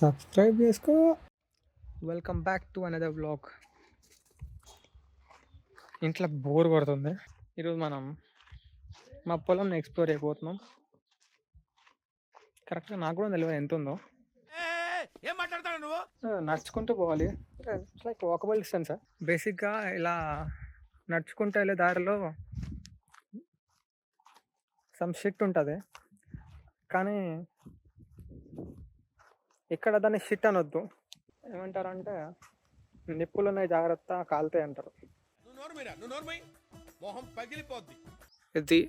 Subscribe చేసుకో. Welcome back to another vlog. ఇంట్లో bore కొడుతుంది. ఈరోజు మనం మా పొలంని ఎక్స్ప్లోర్ అయిపోతున్నాం. కరెక్ట్గా నాకు కూడా తెలియదు ఎంత ఉందో. ఏం మాట్లాడతాడు నువ్వు? నడుచుకుంటూ పోవాలి. It's like walkable distance. బేసిక్గా ఇలా నడుచుకుంటూ వెళ్ళే దారిలో సమ్ షిట్ ఉంటుంది, కానీ ఇక్కడ దాన్ని షిట్ అనొద్దు. ఏమంటారంటే నిప్పులు ఉన్నాయి జాగ్రత్త, కాలుతాయి అంటారు. నువ్వు నోర్మై మొహం పగిలిపోద్ది. ఇది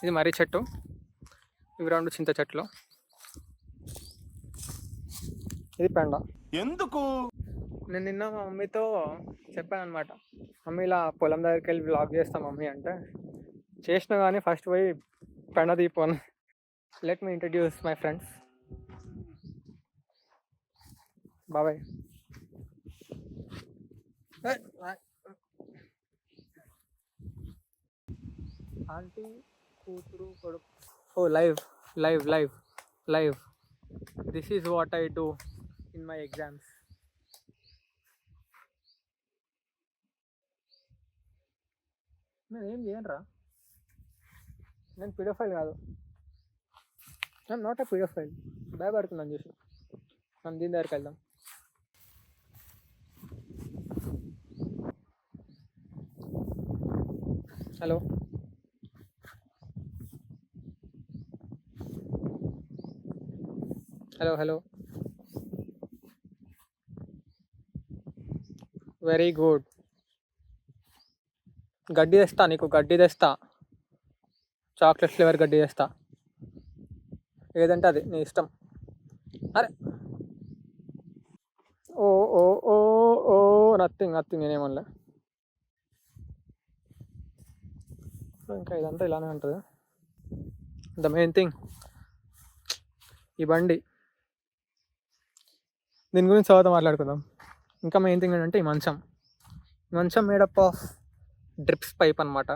ఇది మర్రి చెట్టు, ఇవి రెండు చింత చెట్లు, ఇది పెండ. ఎందుకు? నేను నిన్న మా మమ్మీతో చెప్పాను అనమాట, మమ్మీ ఇలా పొలం దగ్గరికి వెళ్ళి బ్లాగ్ చేస్తాం మమ్మీ అంటే, చేసినా కానీ ఫస్ట్ పోయి పెండ తీపోను. Let me introduce my friends. బాబాయ్, ఆంటీ, కూతురు, కొడుకు. Oh live live live live. This is what I do in my exams. నేను ఏం చేయను రా, నేను పిడోఫైల్ కాదు, నేను నాట్ ఎ పిడోఫైల్. భయపడుతున్నాను చూసి. మనం దీని దగ్గరికి వెళ్దాం. Hello, hello hello. Very good. గడ్డి తెస్తా నీకు, గడ్డి తెస్తా, చాక్లెట్ ఫ్లేవర్ గడ్డి తెస్తా, ఏదంటే అది నీ ఇష్టం. అరే ఓ ఓ ఓ ఓ నథింగ్ నథింగ్, నేనేమనలే. ఇంకా ఇదంతా ఇలానే ఉంటుంది. ద మెయిన్ థింగ్ ఈ బండి, దీని గురించి తర్వాత మాట్లాడుకుందాం. ఇంకా మెయిన్ థింగ్ ఏంటంటే ఈ మంచం. మంచం మేడప్ ఆఫ్ డ్రిప్స్ పైప్ అనమాట.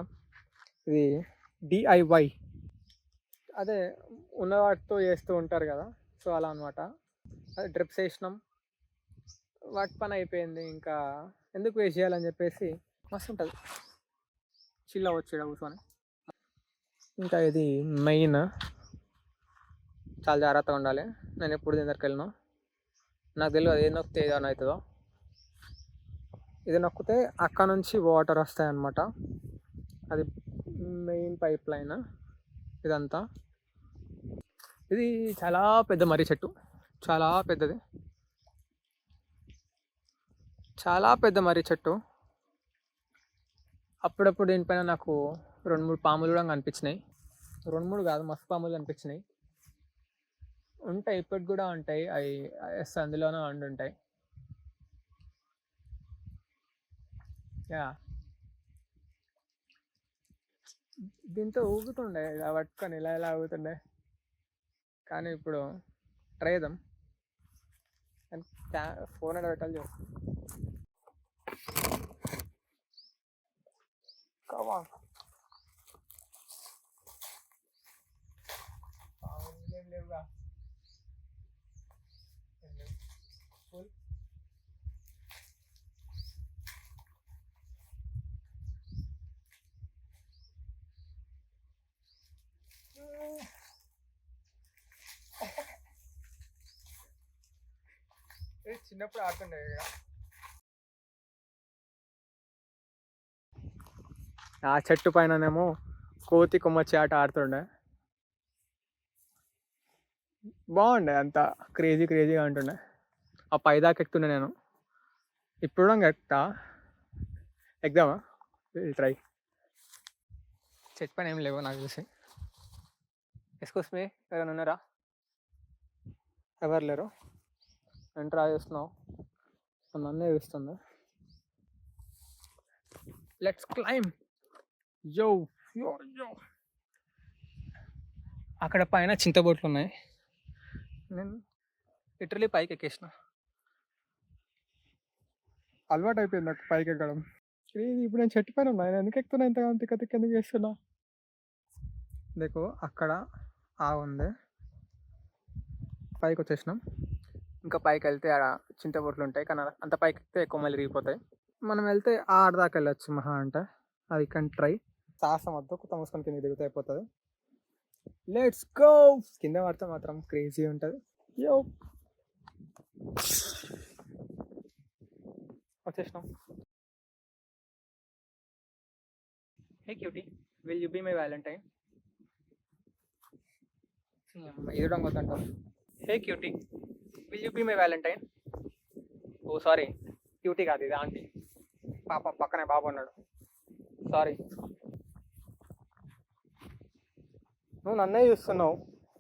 ఇది డిఐవై, అదే ఉన్న వాటితో చేస్తూ ఉంటారు కదా, సో అలా అనమాట. అదే డ్రిప్స్ వేసినాం, వాటి పని అయిపోయింది, ఇంకా ఎందుకు వేస్ట్ చేయాలని చెప్పేసి మస్తు ఉంటుంది, చిల్ అవ్వచ్చు ఇక్కడ కూర్చొని. ఇంకా ఇది మెయిన్, చాలా జాగ్రత్తగా ఉండాలి. నేను ఎప్పుడు దీని దగ్గరికి వెళ్ళినా నాకు తెలియదు ఏది నొక్కితే ఏదైనా అవుతుందో. ఇది నొక్కితే అక్కడ నుంచి వాటర్ వస్తాయన్నమాట. అది మెయిన్ పైప్ లైన్ ఇదంతా. ఇది చాలా పెద్ద మర్రి చెట్టు, చాలా పెద్దది, చాలా పెద్ద మర్రి చెట్టు. అప్పుడప్పుడు దీనిపైన నాకు 2-3 పాములు కూడా కనిపించినాయి. 2-3 కాదు, మస్తు పాములు కనిపించినాయి. ఉంటాయి, ఇప్పటికి కూడా ఉంటాయి. అవి అందులోనే వండి ఉంటాయి. యా, దీంతో ఊగుతుండే ఇలా పట్టుకొని, ఇలా ఇలా ఊగుతుండే. కానీ ఇప్పుడు ట్రై చేద్దాం. ఫోన్ అక్కడ పెట్టాలి చూడు. కమాన్, లేవుగా. చిన్నప్పుడు ఆడుతుండే ఇక. ఆ చెట్టు పైననేమో కోతి కొమ్మచ్చి ఆట ఆడుతుండే, బాగుండే, అంత క్రేజీ క్రేజీగా ఉంటుండే. ఆ పైదాకా ఎక్కుతుండే నేను. ఇప్పుడు కూడా ఎక్కుతా, ఎగ్దామా, ట్రై. చెట్టు పైన ఏం లేవు నాకు చూసి. ఎక్స్క్యూస్ మీ, ఎవరైనా ఉన్నారా? ఎవరు లేరు. నేను ట్రై చేస్తున్నావు, నన్నే చూస్తుంది. Let's claim. యో యో యో. అక్కడ పైన చింతబొట్లు ఉన్నాయి. నేను లిటరలీ పైకి ఎక్కేసిన. అలవాటు అయిపోయింది నాకు పైకి ఎక్కడం. ఇప్పుడు నేను చెట్టు పైన ఉన్నా, నేను ఎందుకు ఎక్కుతున్నా, ఇంతగా తిక్క తిక్క ఎందుకు చేస్తున్నా? देखो అక్కడ ఉంది, పైకి వచ్చేసినాం. ఇంకా పైకి వెళ్తే ఆడ చింతపొట్లు ఉంటాయి, కానీ అంత పైకి ఎక్కితే కొమ్మలు విరిగిపోతాయి. మనం వెళ్తే ఆడ దాకా వెళ్ళొచ్చు మహా అంటే. అది కానీ ట్రై సాహసం వద్దు, కొత్త మూసుకొని కింద దిగుతూ అయిపోతుంది. Let's go. కింద పడితే మాత్రం క్రేజీ ఉంటుంది. యో వచ్చేసినాం. Hey cutie, will you be my valentine? ఎదుడం వద్దంటారు. Hey cutie, will you be my valentine? Oh sorry, cutie కాదు ఇది ఆంటీ. పాప పక్కనే బాబు ఉన్నాడు, సారీ. నువ్వు నన్నే చూస్తున్నావు,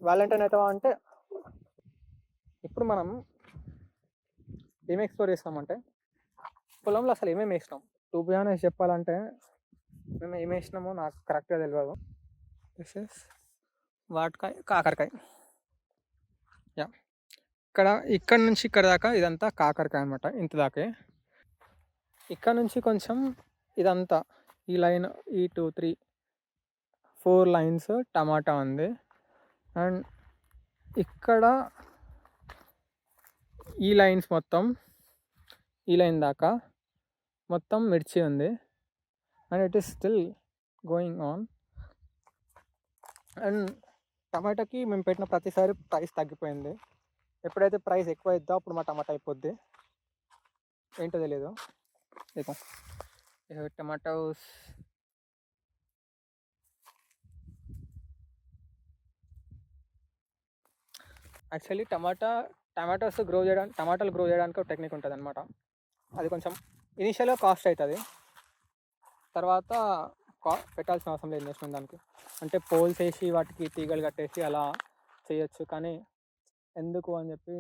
వ్యాలంటైన్ అవుతావా అంటే. ఇప్పుడు మనం ఏమి ఎక్స్ప్లోర్ చేస్తామంటే పొలంలో అసలు ఏమేమి వేసినాం. టూ బి ఆనెస్ట్ చెప్పాలంటే మేము ఏమి వేసినామో నాకు కరెక్ట్గా తెలియదు. దిస్ ఇస్ వాటకాయ, కాకరకాయ. యా, ఇక్కడ నుంచి ఇక్కడ దాకా ఇదంతా కాకరకాయ అనమాట, ఇంత దాకే. ఇక్కడ నుంచి కొంచెం ఇదంతా ఈ లైన్, ఈ 2, 3, 4 లైన్స్ టమాటా ఉంది. అండ్ ఇక్కడ ఈ లైన్స్ మొత్తం, ఈ లైన్ దాకా మొత్తం మిర్చి ఉంది. And it is still going on. And టమాటాకి మేము పెట్టిన ప్రతిసారి ప్రైస్ తగ్గిపోయింది. ఎప్పుడైతే ప్రైస్ ఎక్కువ అవుతుందో అప్పుడు మా టమాటా అయిపోద్ది, ఏంటో తెలియదు. ఇక టమాటోస్ యాక్చువల్లీ టమాటోస్ టమాటాలు గ్రో చేయడానికి ఒక టెక్నిక్ ఉంటుంది అనమాట. అది కొంచెం ఇనిషియల్గా కాస్ట్ అవుతుంది, తర్వాత పెట్టాల్సిన అవసరం లేదు ఇన్వెస్ట్మెంట్ దానికి. అంటే పోల్స్ వేసి వాటికి తీగలు కట్టేసి అలా చేయొచ్చు, కానీ ఎందుకు అని చెప్పి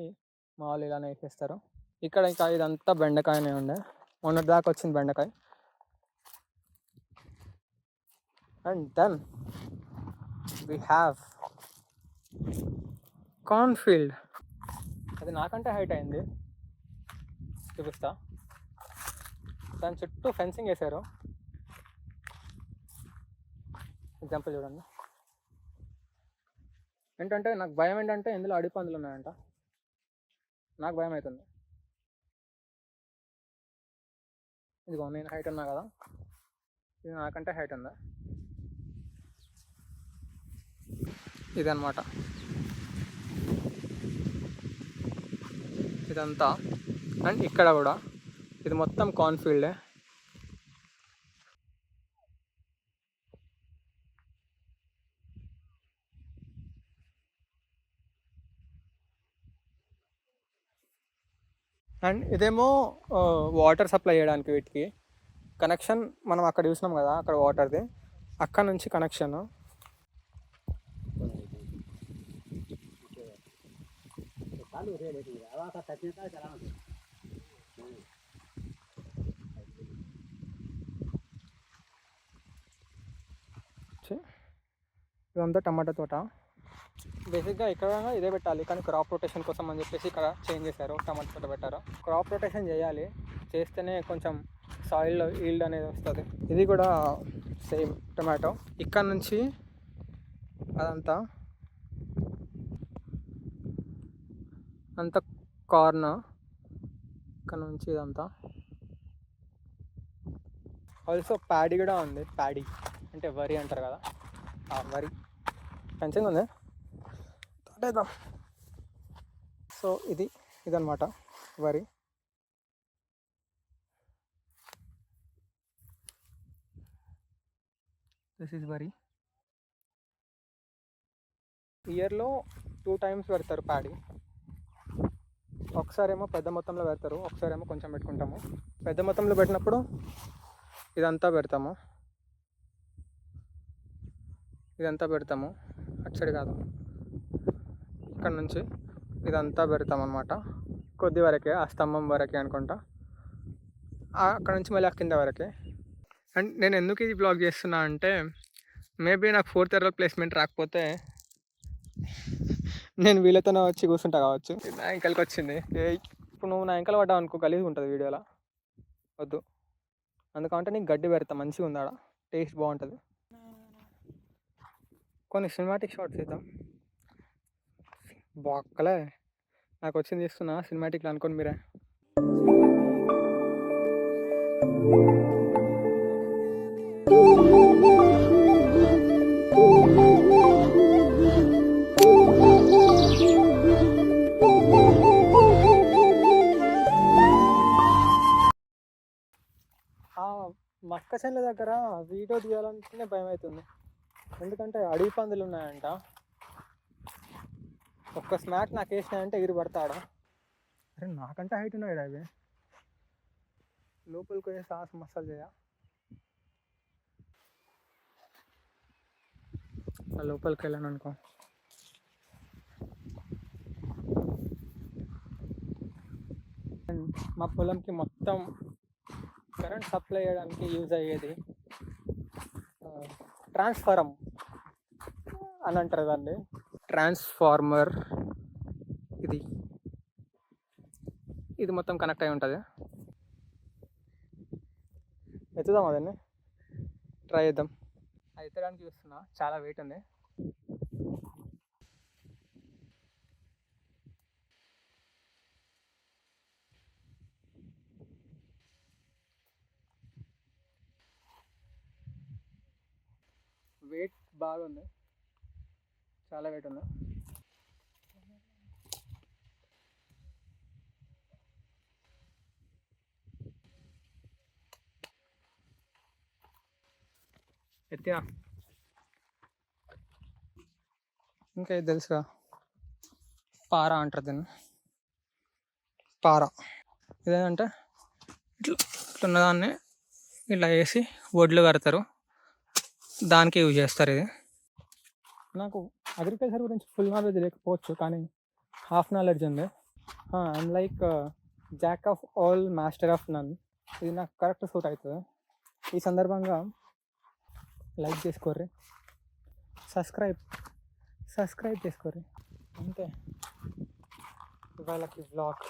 మా వాళ్ళు ఇలానే వేసేస్తారు. ఇక్కడ ఇంకా ఇదంతా బెండకాయనే ఉండే, మొన్నటి దాకా వచ్చింది బెండకాయ. And then we have cornfield. అది నాకంటే హైట్ అయింది, చూపిస్తా. దాని చుట్టూ ఫెన్సింగ్ వేశారు. ఎగ్జాంపుల్ చూడండి. ఏంటంటే నాకు భయం ఏంటంటే ఇందులో అడిపందులు ఉన్నాయంట, నాకు భయం అవుతుంది. ఇదిగో నేను హైట్ ఉన్నా కదా, ఇది నాకంటే హైట్ ఉందా, ఇదన్నమాట ఇదంతా. అండ్ ఇక్కడ కూడా ఇది మొత్తం కార్న్ఫీల్డే. అండ్ ఇదేమో వాటర్ సప్లై చేయడానికి వీటికి కనెక్షన్. మనం అక్కడ చూసినాం కదా, అక్కడ వాటర్ది, అక్కడ నుంచి కనెక్షన్. ఇదంతా టమాటా తోట. బేసిక్గా ఇక్కడ ఇదే పెట్టాలి, కానీ క్రాప్ రొటేషన్ కోసం అని చెప్పేసి ఇక్కడ చేంజ్ చేశారు, టమాటా తోట పెట్టారు. క్రాప్ రొటేషన్ చేయాలి, చేస్తేనే కొంచెం సాయిల్లో ఈల్డ్ అనేది వస్తుంది. ఇది కూడా సేమ్ టమాటో. ఇక్కడ నుంచి అదంతా కార్న్, ఇక్కడ నుంచి ఇదంతా. ఆల్సో ప్యాడీ కూడా ఉంది. ప్యాడీ అంటే వరి అంటారు కదా, ఆ వరి ఫెన్సింగ్ ఉంది, తోటేద్దాం. సో ఇదన్నమాట వరి. దిస్ ఈజ్ వరి. ఇయర్లో 2 times పెడతారు ప్యాడీ. ఒకసారేమో పెద్ద మొత్తంలో పెడతారు, ఒకసారేమో కొంచెం పెట్టుకుంటాము. పెద్ద మొత్తంలో పెట్టినప్పుడు ఇదంతా పెడతాము, అటు సైడ్ కాదు, ఇక్కడ నుంచి ఇదంతా పెడతాం అన్నమాట. కొద్ది వరకే, ఆ స్తంభం వరకే అనుకుంటా, అక్కడ నుంచి మళ్ళీ ఆ కింద వరకే. అండ్ నేను ఎందుకు ఇది బ్లాగ్ చేస్తున్నా అంటే, మేబీ నాకు 4th year ప్లేస్మెంట్ రాకపోతే నేను వీళ్ళతోనే వచ్చి కూర్చుంటా కావచ్చు. నా ఇంకలకి వచ్చింది. ఇప్పుడు నువ్వు నా ఇంకలు పడ్డావు అనుకో, గలీజ్ ఉంటుంది వీడియోలో, వద్దు. అందుకంటే నీకు గడ్డి పెడతా, మంచిగా ఉంది ఆడ, టేస్ట్ బాగుంటుంది. కొన్ని సినిమాటిక్ షాట్స్ ఇద్దాం. బాక్కలే నాకు వచ్చింది ఇస్తున్నా సినిమాటిక్లో అనుకోండి మీరే. ఆ మక్క చెట్ల దగ్గర వీడియో తీయాలంటేనే భయం అవుతుంది, ఎందుకంటే అడవి పందులు ఉన్నాయంట. ఒక్క స్మాక్ నాకు వేసినాయంటే ఎగిరి పడతాడు. అరే నాకంటే హైట్ ఉన్నాడు అవి. లోపలికి పోయే సాహసం మసాలు చేయ. లోపలికి వెళ్ళాను అనుకో, మా పొలంకి మొత్తం కరెంట్ సప్లై చేయడానికి యూజ్ అయ్యేది ట్రాన్స్ఫారం అని అంటారు దాన్ని. ట్రాన్స్ఫార్మర్ ఇది ఇది మొత్తం కనెక్ట్ అయి ఉంటుంది. ఎత్తుదాం, అదన్నీ ట్రై చేద్దాం. అది ఎత్తడానికి చూస్తున్నా, చాలా వెయిట్ ఉంది. వెయిట్ బాగుంది, చాలా వెయిట్ ఉంది. ఎత్తినా. ఇంకా ఇది తెలుసుగా, పారా అంటారు దీన్ని, పారా. ఇదేంటంటే ఇట్లా ఉన్నదాన్ని ఇలా వేసి వడ్లు కడతారు, దానికి యూజ్ చేస్తారు ఇది. నాకు అగ్రికల్చర్ గురించి ఫుల్ నాలెడ్జ్ లేకపోవచ్చు, కానీ హాఫ్ నాలెడ్జ్ ఉంది. I'm like jack of all master of none. ఇది నాకు కరెక్ట్ సూట్ అవుతుంది. ఈ సందర్భంగా లైక్ చేసుకోర్రి, సబ్స్క్రైబ్ చేసుకోర్రి. అంతే ఇవాళకి వ్లాగ్.